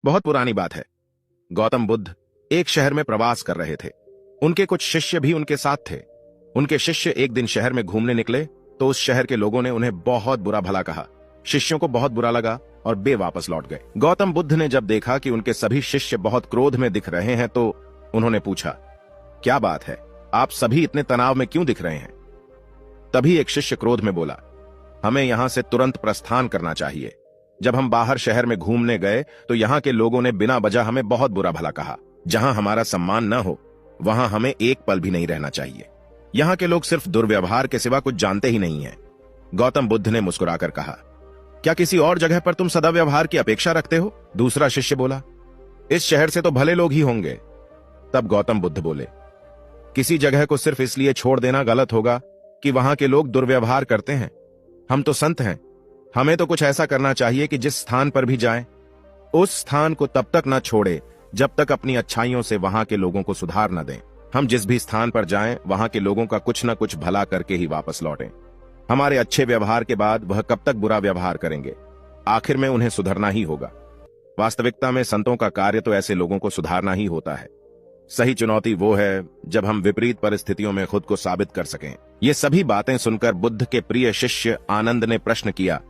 बहुत पुरानी बात है। गौतम बुद्ध एक शहर में प्रवास कर रहे थे। उनके कुछ शिष्य भी उनके साथ थे। उनके शिष्य एक दिन शहर में घूमने निकले तो उस शहर के लोगों ने उन्हें बहुत बुरा भला कहा। शिष्यों को बहुत बुरा लगा और वे वापस लौट गए। गौतम बुद्ध ने जब देखा कि उनके सभी शिष्य बहुत क्रोध में दिख रहे हैं तो उन्होंने पूछा, क्या बात है, आप सभी इतने तनाव में क्यों दिख रहे हैं? तभी एक शिष्य क्रोध में बोला, हमें यहां से तुरंत प्रस्थान करना चाहिए। जब हम बाहर शहर में घूमने गए तो यहाँ के लोगों ने बिना वजह हमें बहुत बुरा भला कहा। जहां हमारा सम्मान न हो वहां हमें एक पल भी नहीं रहना चाहिए। यहाँ के लोग सिर्फ दुर्व्यवहार के सिवा कुछ जानते ही नहीं हैं। गौतम बुद्ध ने मुस्कुराकर कहा, क्या किसी और जगह पर तुम सदाव्यवहार की अपेक्षा रखते हो? दूसरा शिष्य बोला, इस शहर से तो भले लोग ही होंगे। तब गौतम बुद्ध बोले, किसी जगह को सिर्फ इसलिए छोड़ देना गलत होगा कि वहां के लोग दुर्व्यवहार करते हैं। हम तो संत हैं, हमें तो कुछ ऐसा करना चाहिए कि जिस स्थान पर भी जाएं, उस स्थान को तब तक न छोड़े जब तक अपनी अच्छाइयों से वहां के लोगों को सुधार न दें। हम जिस भी स्थान पर जाएं, वहां के लोगों का कुछ न कुछ भला करके ही वापस लौटें। हमारे अच्छे व्यवहार के बाद वह कब तक बुरा व्यवहार करेंगे? आखिर में उन्हें सुधरना ही होगा। वास्तविकता में संतों का कार्य तो ऐसे लोगों को सुधारना ही होता है। सही चुनौती वो है जब हम विपरीत परिस्थितियों में खुद को साबित कर सकें। ये सभी बातें सुनकर बुद्ध के प्रिय शिष्य आनंद ने प्रश्न किया,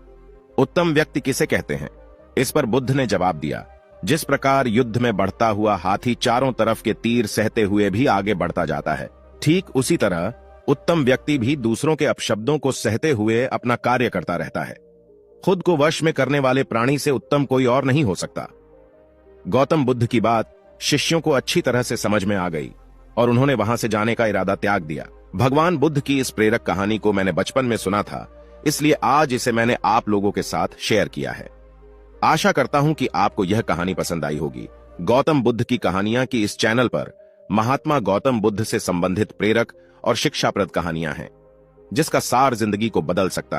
उत्तम व्यक्ति किसे कहते हैं? इस पर बुद्ध ने जवाब दिया, जिस प्रकार युद्ध में बढ़ता हुआ हाथी चारों तरफ के तीर सहते हुए भी आगे बढ़ता जाता है, ठीक उसी तरह उत्तम व्यक्ति भी दूसरों के अपशब्दों को सहते हुए अपना कार्य करता रहता है। खुद को वश में करने वाले प्राणी से उत्तम कोई और नहीं हो सकता। गौतम बुद्ध की बात शिष्यों को अच्छी तरह से समझ में आ गई और उन्होंने वहां से जाने का इरादा त्याग दिया। भगवान बुद्ध की इस प्रेरक कहानी को मैंने बचपन में सुना था, इसलिए आज इसे मैंने आप लोगों के साथ शेयर किया है। आशा करता हूं कि आपको यह कहानी पसंद आई होगी। गौतम बुद्ध की कहानियां की इस चैनल पर महात्मा गौतम बुद्ध से संबंधित प्रेरक और शिक्षाप्रद कहानियां हैं, जिसका सार जिंदगी को बदल सकता है।